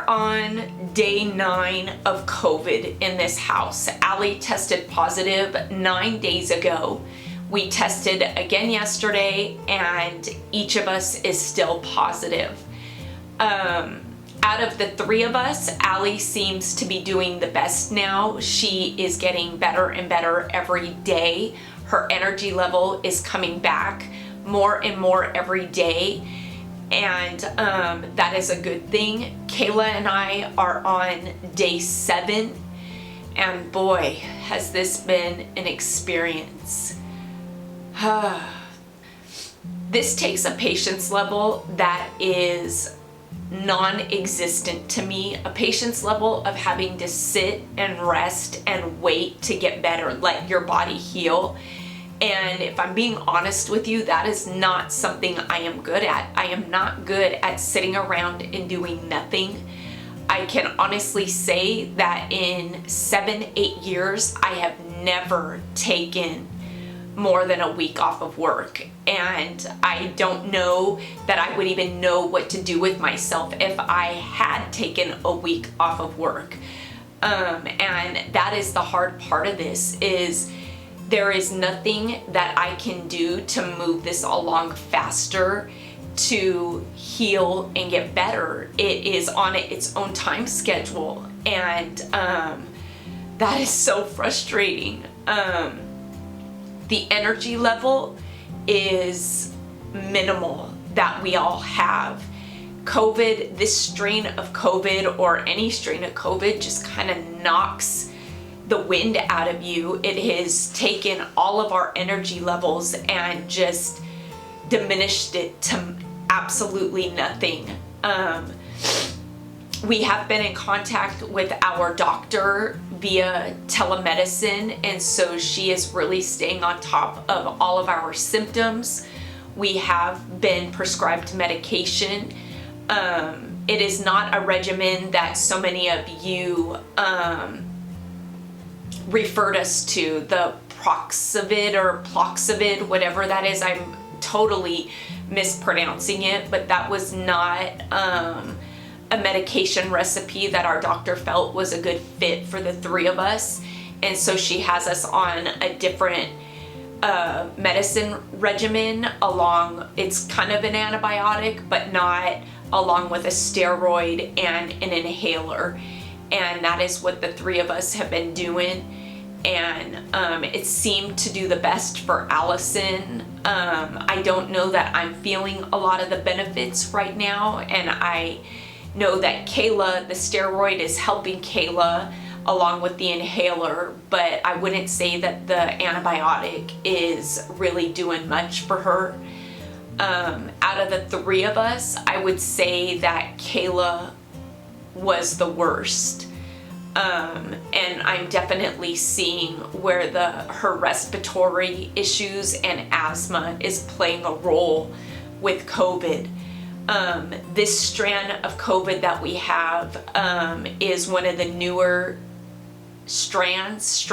on day 9 of COVID in this house. Allie tested positive 9 days ago. We tested again yesterday, and each of us is still positive. Out of the 3 of us, Allie seems to be doing the best now. She is getting better and better every day. Her energy level is coming back more and more every day, and that is a good thing. Kayla and I are on day 7, and boy, has this been an experience. This takes a patience level that is non-existent to me, a patience level of having to sit and rest and wait to get better, let your body heal. And if I'm being honest with you, that is not something I am good at. I am not good at sitting around and doing nothing. I can honestly say that in 7-8 years, I have never taken more than a week off of work, and I don't know that I would even know what to do with myself if I had taken a week off of work. And that is the hard part of this, is there is nothing that I can do to move this along faster, to heal and get better. It is on its own time schedule, and that is so frustrating. The energy level is minimal that we all have. COVID, this strain of COVID, or any strain of COVID, just kind of knocks the wind out of you. It has taken all of our energy levels and just diminished it to absolutely nothing. We have been in contact with our doctor via telemedicine, and so she is really staying on top of all of our symptoms. We have been prescribed medication. It is not a regimen that so many of you referred us to, the Proxavid or Ploxavid, whatever that is. I'm totally mispronouncing it, but that was not a medication recipe that our doctor felt was a good fit for the 3 of us. And so she has us on a different medicine regimen along. It's kind of an antibiotic, but not, along with a steroid and an inhaler. And that is what the 3 of us have been doing. And it seemed to do the best for Allison. I don't know that I'm feeling a lot of the benefits right now, and I know that Kayla, the steroid is helping Kayla along with the inhaler, but I wouldn't say that the antibiotic is really doing much for her. Out of the 3 of us, I would say that Kayla was the worst. And I'm definitely seeing where her respiratory issues and asthma is playing a role with COVID. This strand of COVID that we have is one of the newer strains.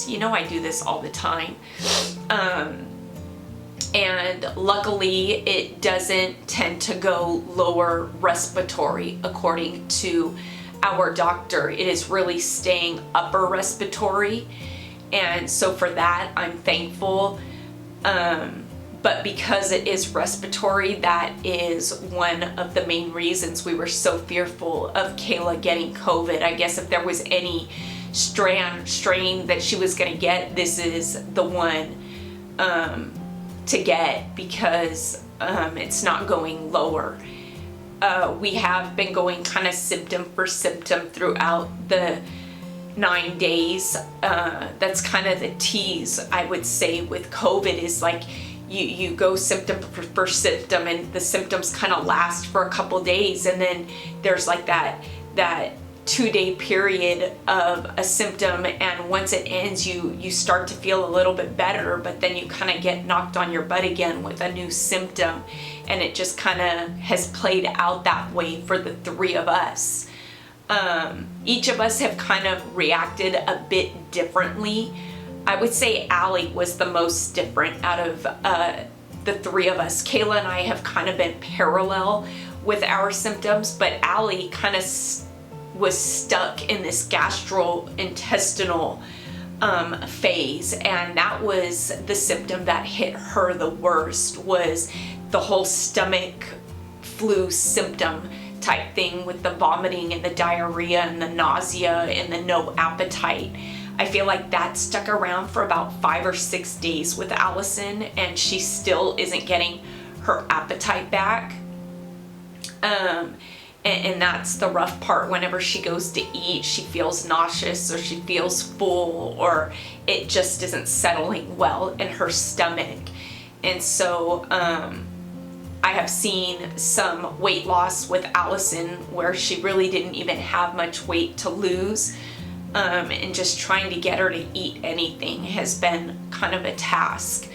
You know, I do this all the time. And luckily it doesn't tend to go lower respiratory according to our doctor. It is really staying upper respiratory, and so for that I'm thankful. But because it is respiratory, that is one of the main reasons we were so fearful of Kayla getting COVID. I guess if there was any strain that she was gonna get, this is the one to get, because it's not going lower. We have been going kind of symptom for symptom throughout the 9 days. That's kind of the tease, I would say, with COVID, is like you go symptom for symptom, and the symptoms kind of last for a couple days, and then there's like that 2-day period of a symptom, and once it ends, you start to feel a little bit better, but then you kind of get knocked on your butt again with a new symptom, and it just kind of has played out that way for the 3 of us. Each of us have kind of reacted a bit differently. I would say Allie was the most different out of the 3 of us. Kayla and I have kind of been parallel with our symptoms, but Allie kind of was stuck in this gastrointestinal phase, and that was the symptom that hit her the worst, was the whole stomach flu symptom type thing with the vomiting and the diarrhea and the nausea and the no appetite. I feel like that stuck around for about 5 or 6 days with Allison, and she still isn't getting her appetite back. And that's the rough part. Whenever she goes to eat, she feels nauseous, or she feels full, or it just isn't settling well in her stomach. And so I have seen some weight loss with Allison where she really didn't even have much weight to lose. And just trying to get her to eat anything has been kind of a task.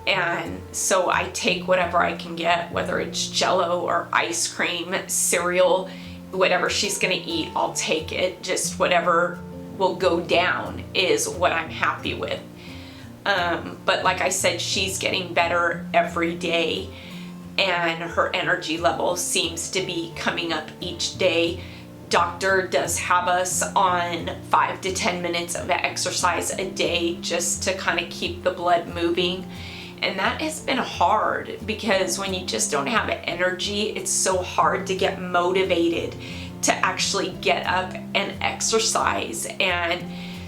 And so I take whatever I can get, whether it's Jello or ice cream, cereal, whatever she's gonna eat, I'll take it. Just whatever will go down is what I'm happy with. But like I said, she's getting better every day, and her energy level seems to be coming up each day. Doctor does have us on 5 to 10 minutes of exercise a day just to kind of keep the blood moving. And that has been hard, because when you just don't have energy, it's so hard to get motivated to actually get up and exercise. And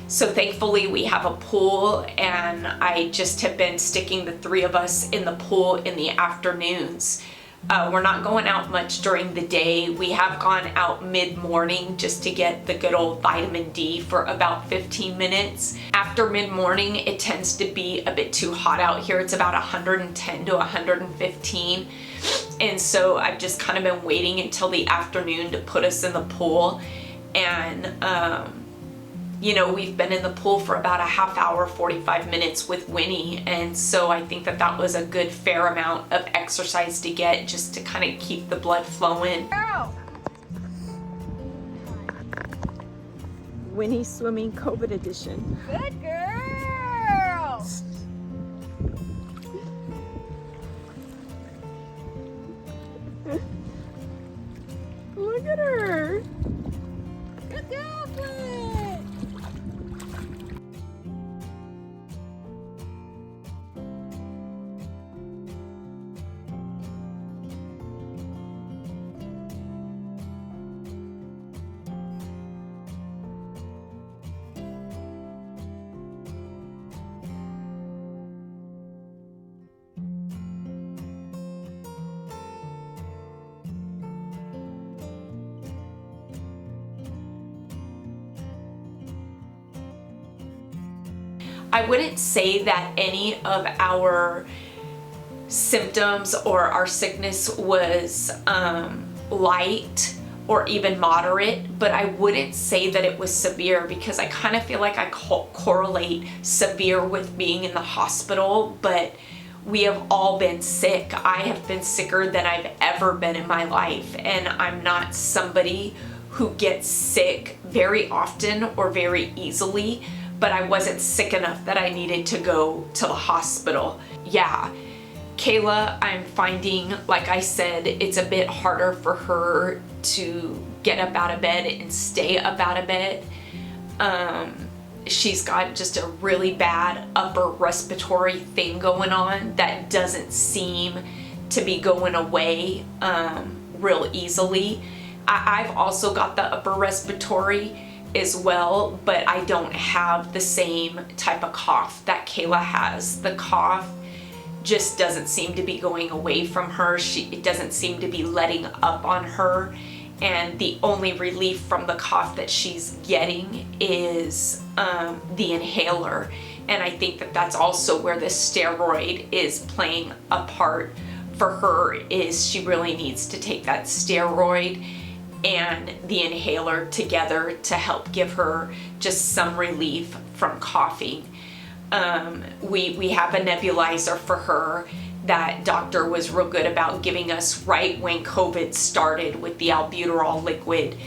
so thankfully we have a pool, and I just have been sticking the 3 of us in the pool in the afternoons. We're not going out much during the day. We have gone out mid-morning just to get the good old vitamin D for about 15 minutes. After mid-morning, it tends to be a bit too hot out here. It's about 110 to 115. And so I've just kind of been waiting until the afternoon to put us in the pool. And you know, we've been in the pool for about a half hour, 45 minutes with Winnie. And so I think that that was a good fair amount of exercise to get, just to kind of keep the blood flowing. Girl. Winnie Swimming COVID edition. Good girl. Look at her. Good girl, Flynn. I wouldn't say that any of our symptoms or our sickness was light or even moderate, but I wouldn't say that it was severe, because I kind of feel like I correlate severe with being in the hospital. But we have all been sick. I have been sicker than I've ever been in my life, and I'm not somebody who gets sick very often or very easily, but I wasn't sick enough that I needed to go to the hospital. Yeah, Kayla, I'm finding, like I said, it's a bit harder for her to get up out of bed and stay up out of bed. She's got just a really bad upper respiratory thing going on that doesn't seem to be going away real easily. I've also got the upper respiratory as well, but I don't have the same type of cough that Kayla has. The cough just doesn't seem to be going away from her. It doesn't seem to be letting up on her, and the only relief from the cough that she's getting is the inhaler. And I think that that's also where the steroid is playing a part for her, is she really needs to take that steroid and the inhaler together to help give her just some relief from coughing. We have a nebulizer for her that doctor was real good about giving us right when COVID started with the albuterol liquid,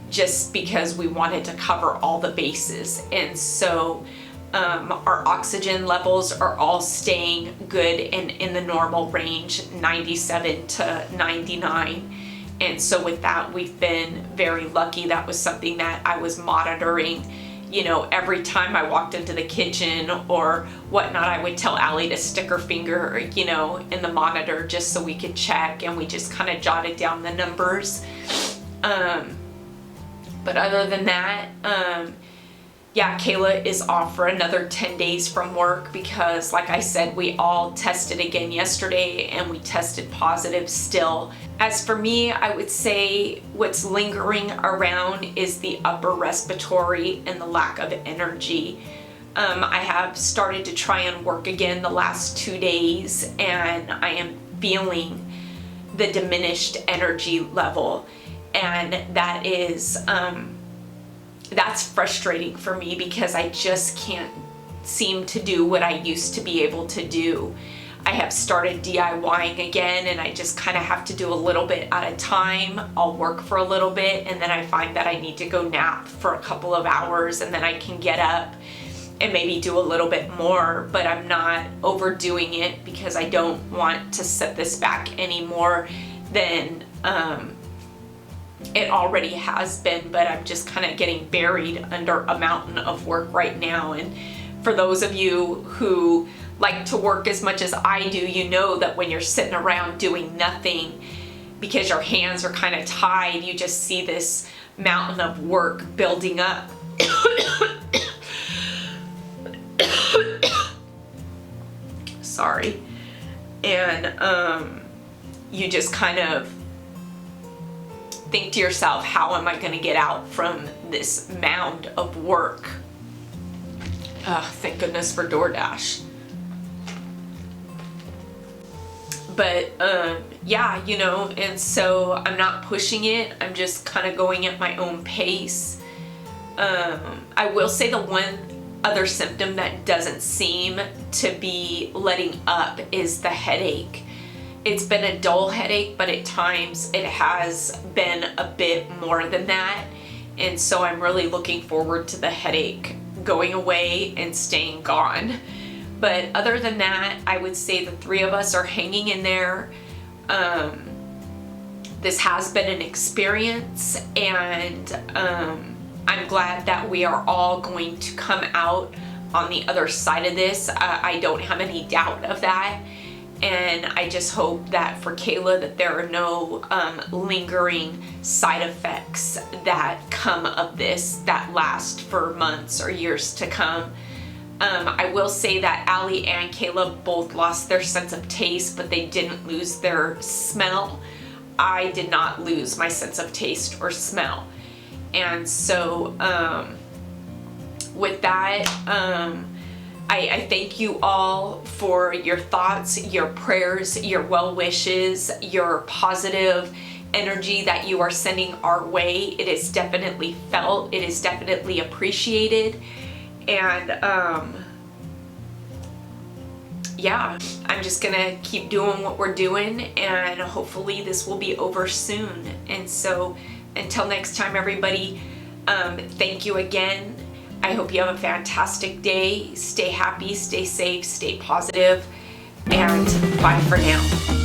just because we wanted to cover all the bases. And so our oxygen levels are all staying good and in the normal range, 97 to 99. And so with that, we've been very lucky. That was something that I was monitoring. You know, every time I walked into the kitchen or whatnot, I would tell Allie to stick her finger, you know, in the monitor just so we could check, and we just kind of jotted down the numbers. But other than that, yeah, Kayla is off for another 10 days from work because, like I said, we all tested again yesterday and we tested positive still. As for me, I would say what's lingering around is the upper respiratory and the lack of energy. I have started to try and work again the last 2 days, and I am feeling the diminished energy level, and that is that's frustrating for me because I just can't seem to do what I used to be able to do. I have started DIYing again, and I just kind of have to do a little bit at a time. I'll work for a little bit, and then I find that I need to go nap for a couple of hours, and then I can get up and maybe do a little bit more, but I'm not overdoing it because I don't want to set this back any more than it already has been. But I'm just kind of getting buried under a mountain of work right now. And for those of you who like to work as much as I do, you know that when you're sitting around doing nothing because your hands are kind of tied, you just see this mountain of work building up. Sorry. And you just kind of think to yourself, how am I going to get out from this mound of work? Thank goodness for DoorDash. But yeah, you know, and so I'm not pushing it. I'm just kind of going at my own pace. I will say the one other symptom that doesn't seem to be letting up is the headache. It's been a dull headache, but at times it has been a bit more than that. And so I'm really looking forward to the headache going away and staying gone. But other than that, I would say the three of us are hanging in there. This has been an experience, and I'm glad that we are all going to come out on the other side of this. I don't have any doubt of that. And I just hope that for Kayla that there are no lingering side effects that come of this that last for months or years to come. I will say that Allie and Kayla both lost their sense of taste, but they didn't lose their smell. I did not lose my sense of taste or smell. And so with that, I thank you all for your thoughts, your prayers, your well wishes, your positive energy that you are sending our way. It is definitely felt, it is definitely appreciated. And yeah, I'm just gonna keep doing what we're doing, and hopefully this will be over soon. And so until next time, everybody, thank you again. I hope you have a fantastic day. Stay happy, stay safe, stay positive, and bye for now.